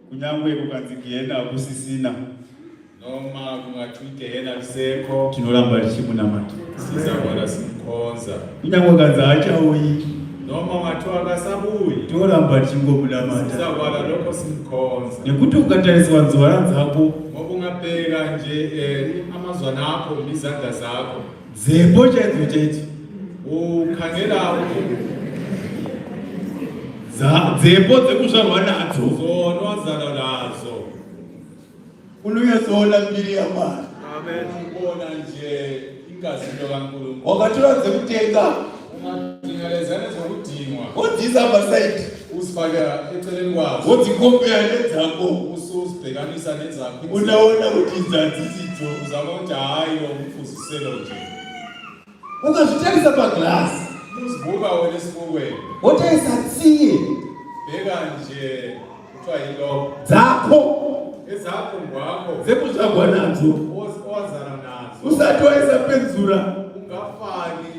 Kunyangwe kukanzigiyena kusisina noma kungathwigena lisekho tinoramba tichimunamata sizakwana simkhonza kunyangwe kanza achauyi noma ungathiwa akasabuyi tinoramba tichingomunamata sizakwana lokho simkhonza nekuti ukatariswa nzwara dzako ngoba ungabheka nje amazwana akho izandla zakho dzembo chaidzo chaidzo ukhangela dzembo dzekuzvarwa nadzo zona wazala nazo unonyatsoona mbiri yaMwari. amen ubona nje ingazi kaNkulunkulu wakatora dzekutenga ungadingalezana zokudingwa wodziisa pasaidi uzifaka eceleni kwazo wodzikombera nedzako usuzibhekanisa nezakho unaona kuti dzadzisidzo uzama ukuthi hayi lo mfuziselo nje ukazvitarisa paglasi uzibuka wena esibukweni wotaisa tsiye bheka nje kuthiwa yilo dzako ezakho ngwakho dzekuzvarwa nadzo owazala nazo usati waisapenzura ungafaki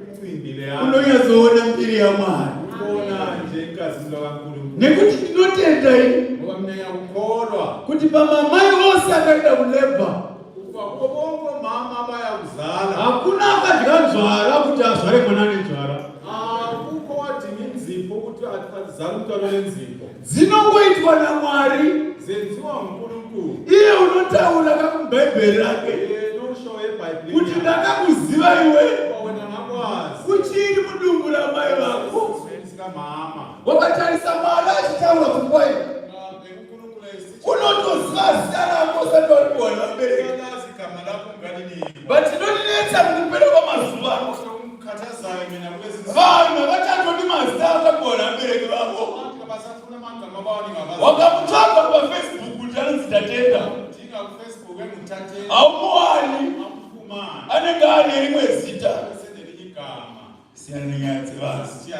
incindi leyo unonyatsoona mbiri yaMwari ubona nje ingazi kaNkulunkulu nekuti tinotenda ini ngoba mnenya kukholwa kuti pamamai ose akaenda kulebha kuba bonke omama abayakuzala hakuna akadya nzvara kuti azvare mwana nenzvara akukho wadinga inzipho ukuthi azale umntwana olenzipho dzinongoitwa naMwari zenziwa nguNkulunkulu iye unotaura kamubhaibheri rake nosho eBhayibheli kuti ndakakuziva iwe wena ngakwazi uchiri mudumbu ramai vako sikamama wakatarisa mwana achitaura kupwai unotoziva zita rako usati vari kuwana vabereki but inondinetsa mukupera kwamazuva vanhu havachatodi mazita akakuwana vabereki vavo wakamutsvaga pafacebook kuti anonzi tatenda haumuwani anenge ane rimwe zita siyana nenyaya dzevasi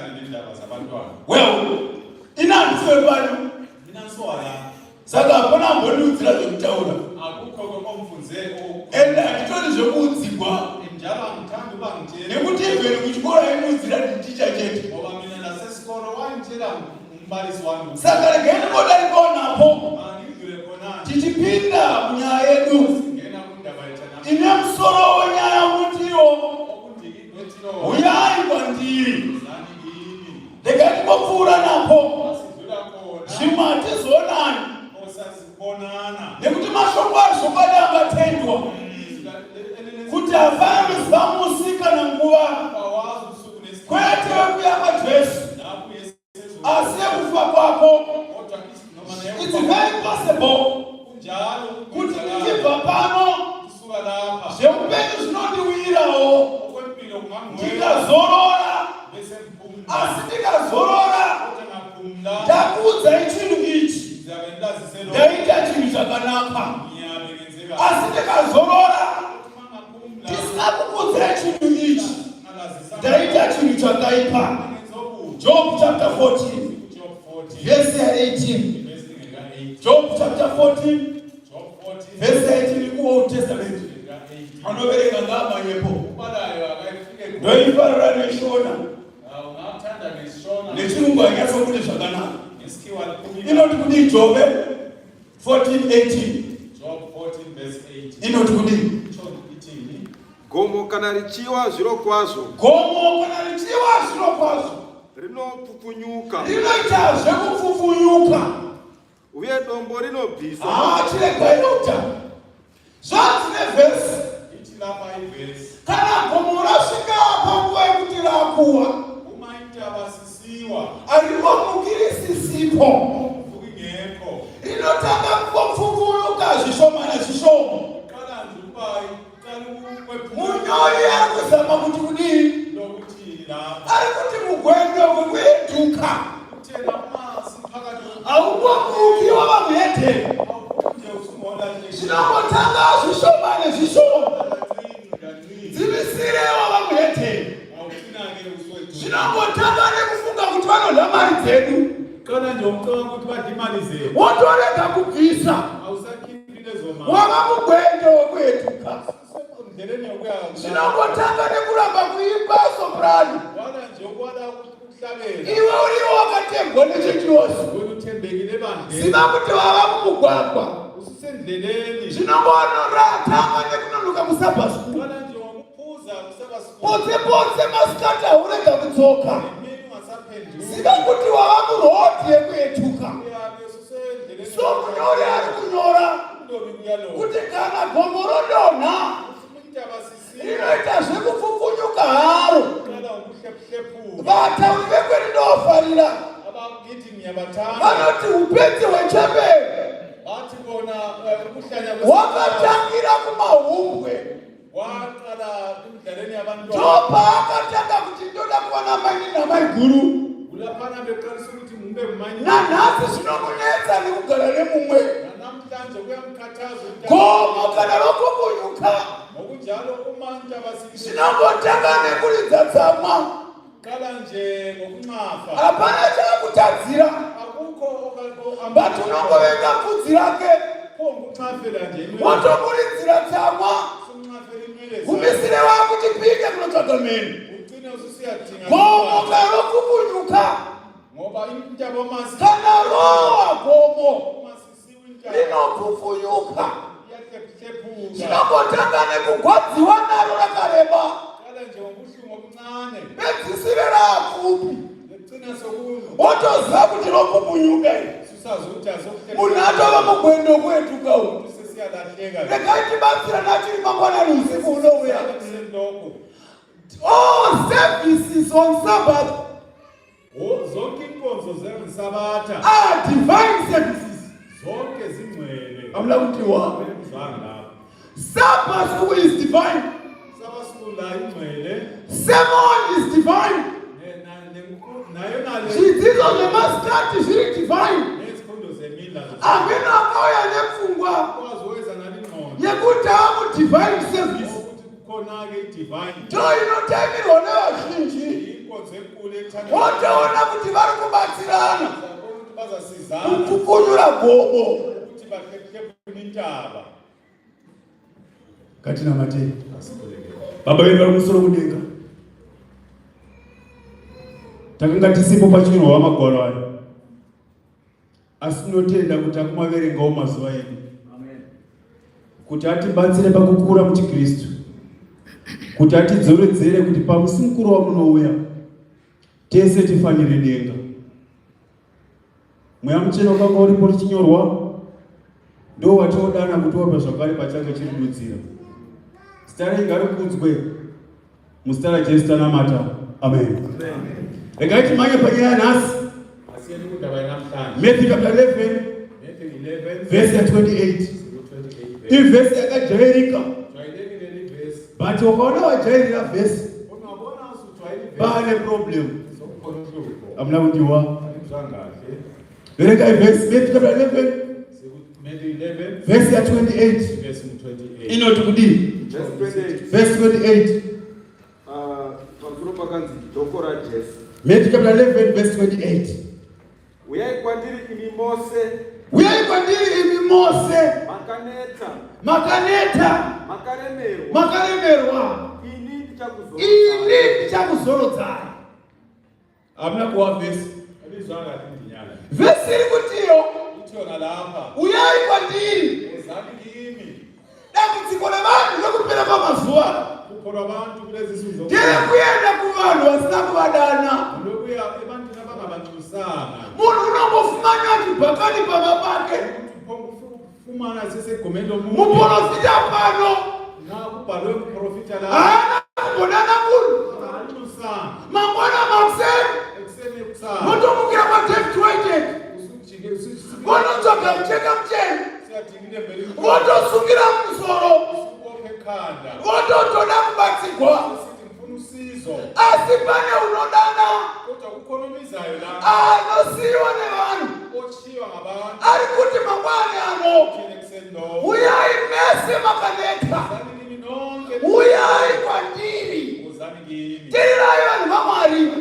well inanziwe pano saka hapana ambondiudzira zvekutaura ende handitori zvekuudzigwa nekuti ivheni kuchikoro aimuudzira nditicha chete saka regai ndingodarikawo napo tichipinda munyaya yedu ine musoro wenyaya unotiro uyai kwandiri regai ndingopfuura napo zvimwe hatizonani nekuti mashoko azvokwadi angatendwa kuti hafambi ziva musi kana nguva kwete wekuya kwaJesu asi yekufa kwako. It's very possible kuti ndichibva pano zveupenyu zvinondiwirawo ndikazorora asi ndikazorora ndakuudzai chinhu ichi ndaita chinhu chakanaka asi ndikazorora ndisina kukuudzai chinhu ichi ndaita chinhu chakaipa. Job chapter 14 verse 18. Job chapter 14 verse 18 in Old Testament. Anovereka ngamanyepo ndoifarira neshona nechirungu anyatsokuti zvakanaka inoti kuti Job 14:18 inoti kuti gomo kana richiwa zviro kwazvo rinopfupfunyuka rinoita zvekupfupfunyuka uye dombo rinobvisa chiregai nota zvanzi nevhesi kana gomo rasvika panguva yekuti rakuwa arimomukiri sisipo rinotanga kungopfupfunyuka zvishoma nezvishoma. Munyori ari kuzama kuti kudii ari kuti mugwendo kwekuenduka auko Aupomuki wabamuyete. Sinongotanga zvishomane zvishoma. Zivisire wabamuyete. Sinongotanga nekufunga kuti vanodya mari dzedu. Wotorega kubvisa. Wava mugwendo wekuetuka. Sinongotanga nekuramba kuimba soprano. Iwe uriwo wakatembwa nechijosi. Ziva kuti wava mumugwagwa. Sinongoratanga nekunonoka musabha school. Pose masikati haurega kutsoka. Ziva kuti wava murodhi yekuetuka. So munyori ari kunyora kuti kana gombo rodonha rinoita zvekupfupfunyuka haro. Vatauri vekwerindofarira vanoti upenzi hwechembere hwakatangira kumahumbwe. Topa akatanga kuti ndoda kuwana mai namai guru. Nanhasi zvinomunetsa nekugara nemumwe. Gomo kana rokupunyuka zvinongotanga nekuridza tsamwa. Hapana chakutadzira. But unongovenga bvudzi rake wotomuridzira tsamwa. Kumisire wako chipike kunotsvaga mheni. Gomo kana rokupunyuka kana rowa gomo rinopfupfunyuka. Zvinongotanga nekugwadziwa naro rakareba. Pedzisire rapfupi. Wotoziva kuti rokupunyuka. Munhu atova mugwendo kuetuka uyu. Regai tibatsira nachiri mangwanani usiku unouya. All services on Sabbath are divine services. Amla kuti wa Sabbath school is divine. Sermon is divine. Zvidzidzo zvemasikati zviri divine. Ameno akauya nepfungwa yekuti ava divine service. Inotamirwa nevazhinji. Wotoona kuti vari kubatsirana kupfunyura gomo. Ngatinamatei. Baba vedu vari kumusoro kudenga, takanga tisipo pachinyorwa magwaro aya, asi tinotenda kuti akumaverengawo mazuva edu kuti atibatsire pakukura muchiKristu, kuti atidzoredzere kuti pamusi mukuru wamunouya tese tifanire denga. Mweya muchena wakanga uripo richinyorwa ndo watiodana kuti wapa zvakare pachange chiridudzira. Zita renyu ngarikudzwe muzita raJesu tanamata. Amen. Regai timanye panyaya yanhasi. Matthew chapter 11 verse 28. Iyi vhesi yakajairika, but ukaona wajairira vhesi pane problem. Amuna kundiwa. Verekai vhesi Matthew chapter 11 verse 28. Inoti kudii? Verse 28. Matthew chapter 11 verse 28. Uyai kwandiri imi Mose. Uyai kwandiri imi Mose. Makaneta. Makaremerwa. Ini ndichakuzorodzai. Amuna kuwa vhesi. Vhesi iri kutiyo. Uyai kwandiri. Dambudziko revanhu rekupera kwamazuva nderekuenda kuvanhu vasina kuvadana. Munhu unongofumanya chibhakani pamba pake, muprofita pano haana kumbodana munhu. Mangwana makuseni motomukira paDavid White vonotsvaga mucheka muchena votosungira musoro vototoda kubatsirwa, asi pane unodana anosiyiwa nevanhu ari kuti mangwani ano uyai mese makaneta uyai kwandiri tirirai vanhu vaMwari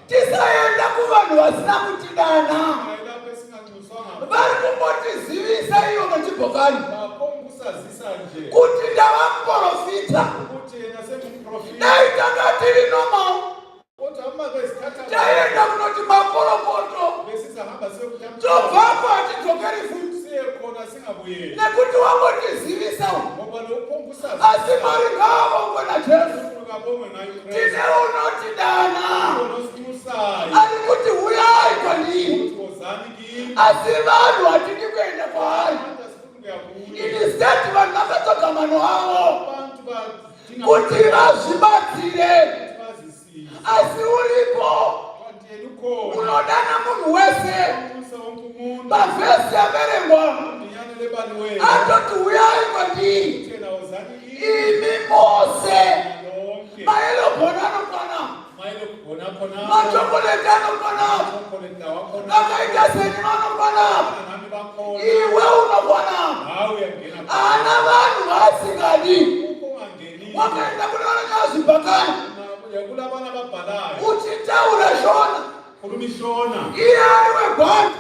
tisaenda kuvanhu vasina kutidana vari kumbotizivisa iyo vechibhokani kuti ndava muprofita dai tanga tiri normal taenda kunoti makorokoto tobvapo hatidzokeri futi nekuti wangotizivisa asi Mwari ngavongwe naJesu tine unotidana ari kuti uyai kwandiri asi vanhu hatidi kuenda kwaari instead vanhu vakadzoka mano avo kuti vazvibatsire asi uripo unodana munhu wese mavhesi averengwa atoti uyai kwandiri imi mose maelobhona anokwana machokoleti anokwana vakaita seni vanokwana iwe unokwana ana vanhu vasingadi wakaenda kunana zvibhakani uchitaura shona iye ari wegwanda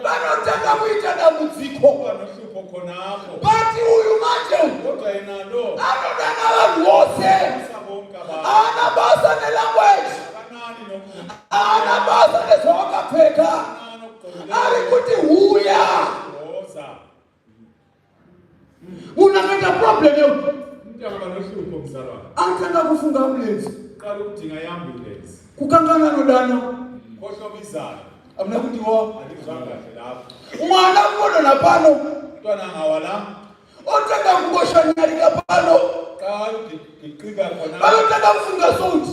vanotanga kuita dambudziko bati uyu manje anodana vanhu vose ana basa nelanguage ana basa nezvawakapfeka ari kuti huya unakaita problem anotanga kufunga ambulensi kukangana anodana amuna kuti mwana kunodana pano otanga kungoshanyarika pano vanotanga kufunga sauti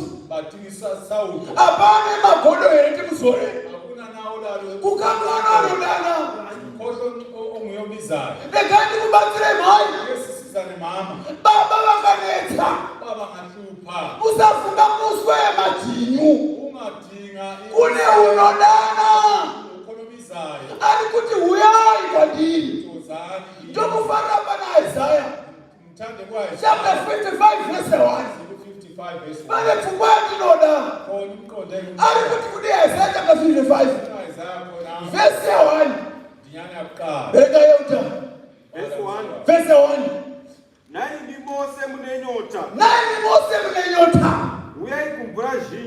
apane magodo here timuzore kukangana anodana regandi kubatsire mhai baba vakanetsa usafunga muswe majinyu kune unodana ari kuti uyai kwandiri ndokufarira pana Isaiah chapter 55 verse 1 pane pfungwa yatinoda ari kuti kune Isaiah chapter 55 verse 1 rega yeuta verse 1 Naini Mose munenyota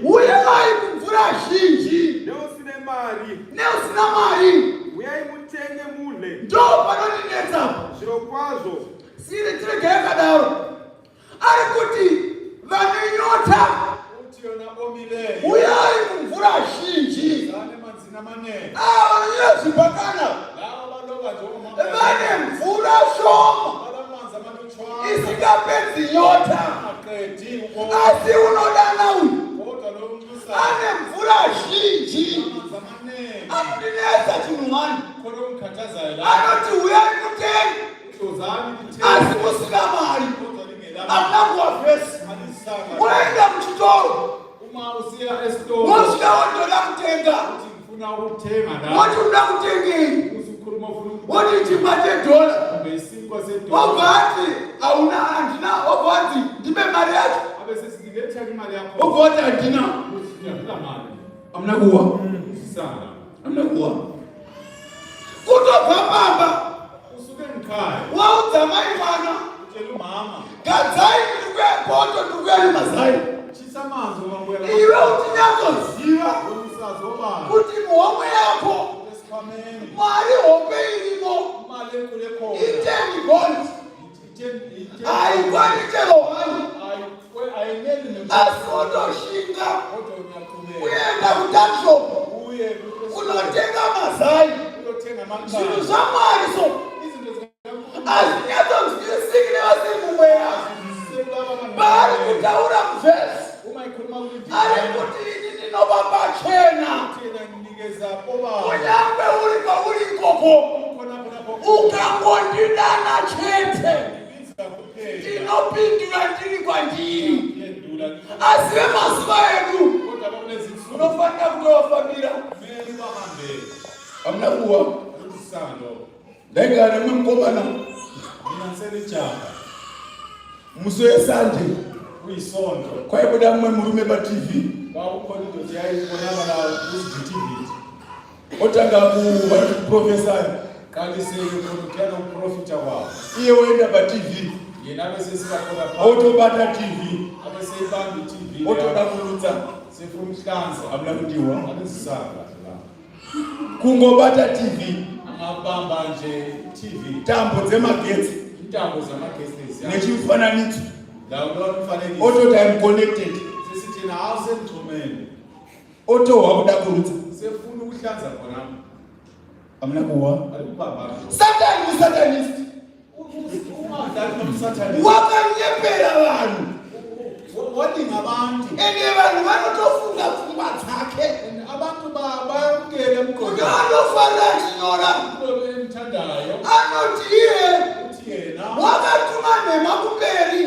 uyai kumvura zhinji neusina mari uyai mutenge mule ndo panondinetsa zviro kwazvo siri tirege yakadaro ari kuti vane nyota uyai kumvura zhinji vanonyera zvibhakana vane mvura shoma isingapedzi nyota asi unodana uyu ane mvura zhinji anodinetsa chinhu mani anoti uyai mutenge asi musina mari amuna kuwavhesi unoenda muchitoro mosvika wondoda kutenga woti unoda kutengei woti chingwa $10 obva ati hauna handina obva ati ndipe mari yacho obva ati handina amuna kuwa kutobva pamba waudza mai mwana gadzai ndikuya poto ndikuya nemazai iwe utinyazoziva kuti muhomwe yako mari hope irimo iteni gold haikwani chero hani asi otoshinga kuenda kutakshop kunotenga mazai zvinhu zvaMwari so hazinyatsonzwisisiki nevasiri mumweya vari kutaura muvhesi ari kuti ini ndinova pachena kunyange uri kwauri ikoko ukangondidana chete ndinopindura ndiri kwandiri asi vemazuva edu unofanira kutovafambira Amnakuwa. Sando. Ndengane mumkomana. Mina ngiselijaha. Musoye sande. Kuyisonto. Kwayibuda mwe murume pa TV. Kwakukhona into yayibonakala ku-TV. Otanga ku professor. Kaliseke khona ukuprofita kwawo. Iye wenda pa TV. Yena bese sibakhona Otobata TV. abeseyibamba i-TV. Otoda kulutsa. Sifuna umhlanza. Amnakudiwa. Abesisaka la. Kungobata TV. Angabamba nje TV. Tambo dzemagetsi. Intambo zamagesi. Nechifananidzo. La unomfanele. Otota I'm connected. Sisithi na awusengixhumene. Otowa kuda kulutsa. Sefuna ukuhlanza khona. Amnakuwa. Alibamba. Satan is Satanist. Umandla nomsathane. Wakanyepela vanhu. Wadinga abantu. Ene vanhu vanotofunga pfungwa dzake. Abantu bayamkela emqondo. Unofana chinyora. Emthandayo. Anoti iye Uthi yena. wakatuma nhema kumberi.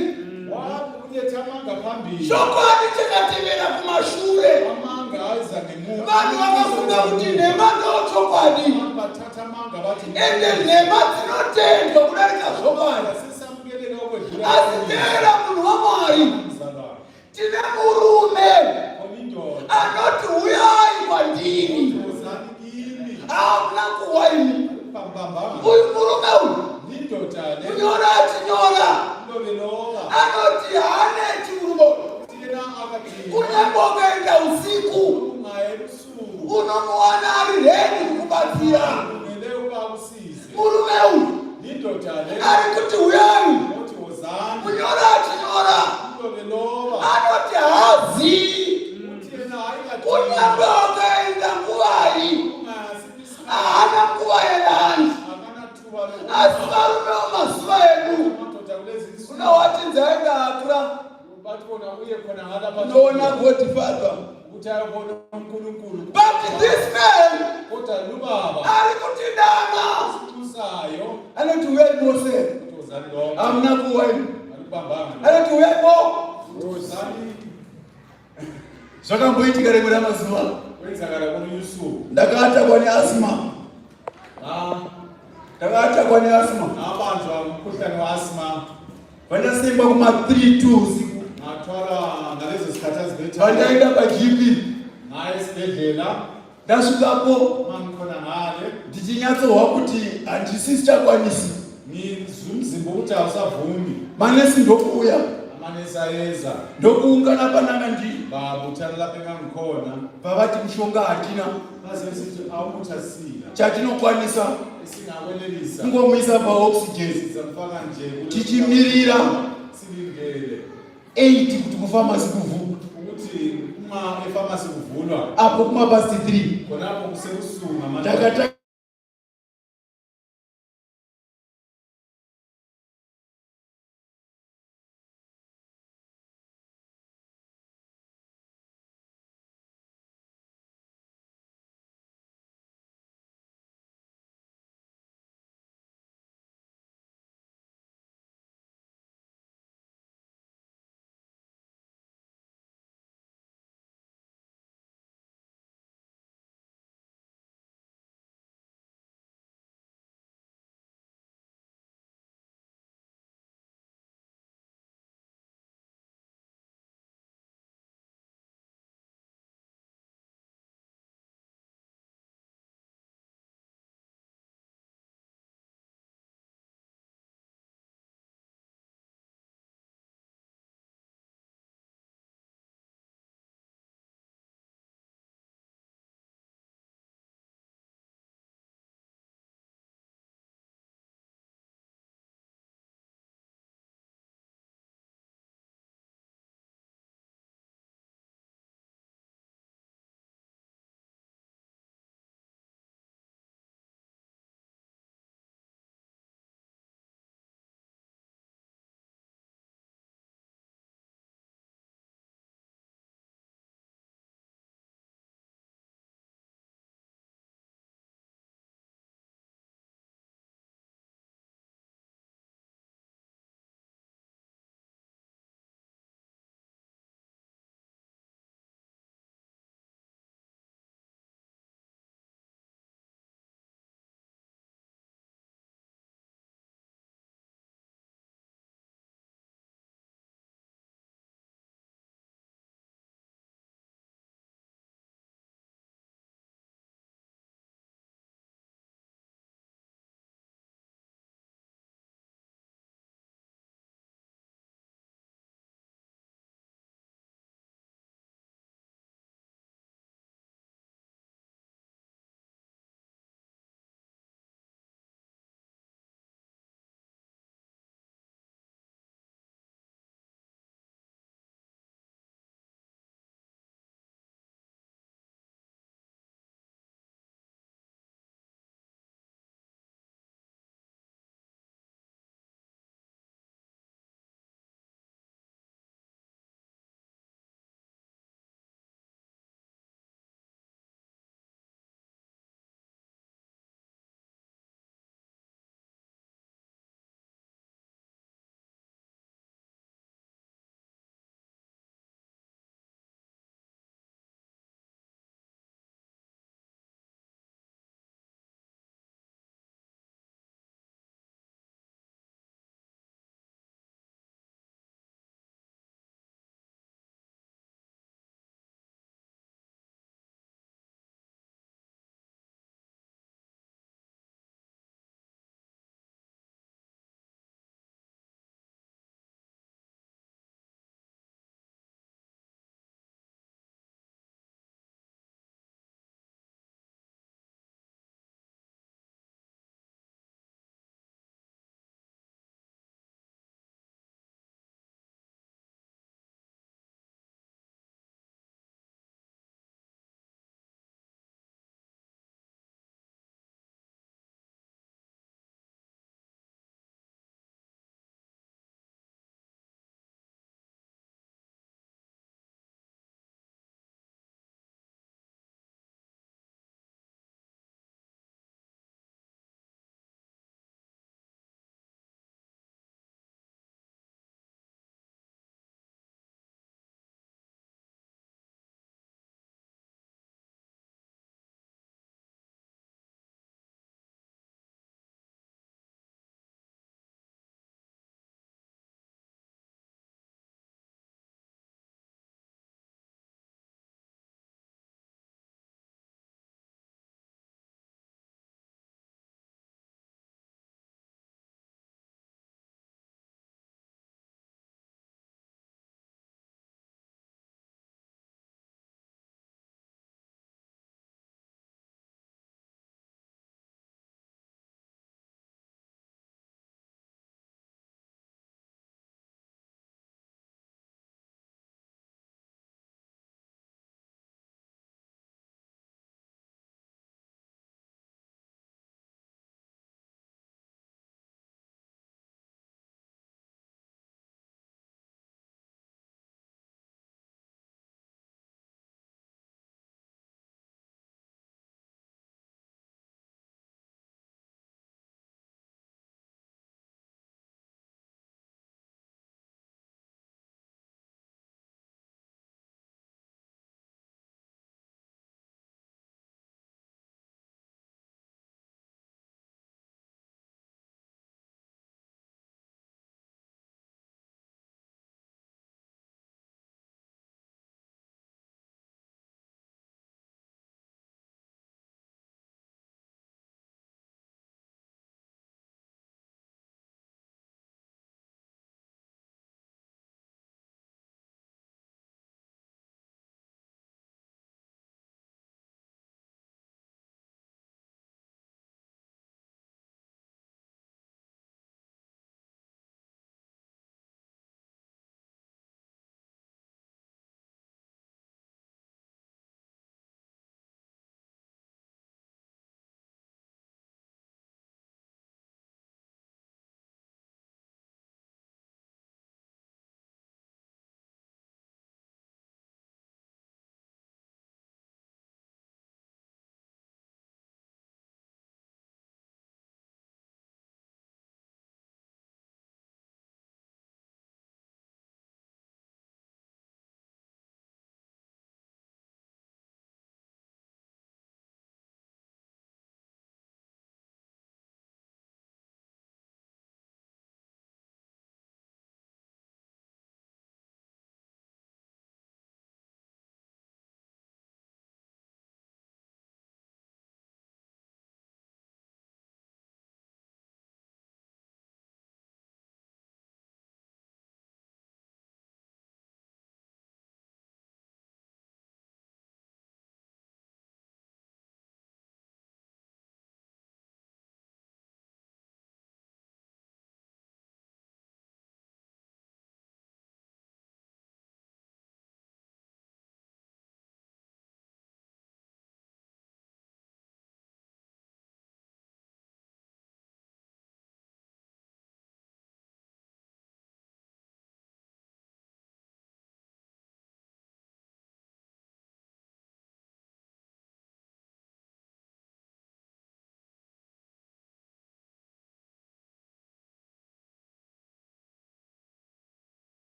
Wakuletha amanga phambili. Shoko atitekatevera kumashure. Amanga aiza ngemuva. Vanhu vakafunga kuti nhema ndochokwadi. Bathatha amanga bathi. Ende nhema dzinotendwa kudarika zvokwadi. Sisamukelela okwedlula. Asitera munhu waMwari. Tine murume anoti uyai kwandiri. Hamuna kuwa ini. Uyu murume uyu kunyora atinyora. Anoti haaneti murume kunyambokaenda usiku unomuwana ari redi kukubatsira. Murume uyu ari kuti uyai kunyora atinyora. Anoti haazii kunyamba wakaenda nguvayi haana nguva yenhani. Asi varume wamazuva edu unawati nzaenda akra unoona Godfather. But this man ari kutidana anoti uyai mose. Hamuna kuwa ini. Anoti uyepo. Zvakamboitika rimwe ramazuva ndakatakwa neasma. Ndakatakwa neasma. Pandasimba kuma 3-2 usiku. Pandaenda paGP. Ndasvikapo ndichinyatsohwa kuti handisi sichakwanisi. Manesi ndokuuya. Ndokuungana pananga ndi pavati mushonga hatina chatinokwanisa kungomuisa paoxygen tichimirira 8 kuti kufamasi kuvhurwa. Apo kuma pasi 3 takataka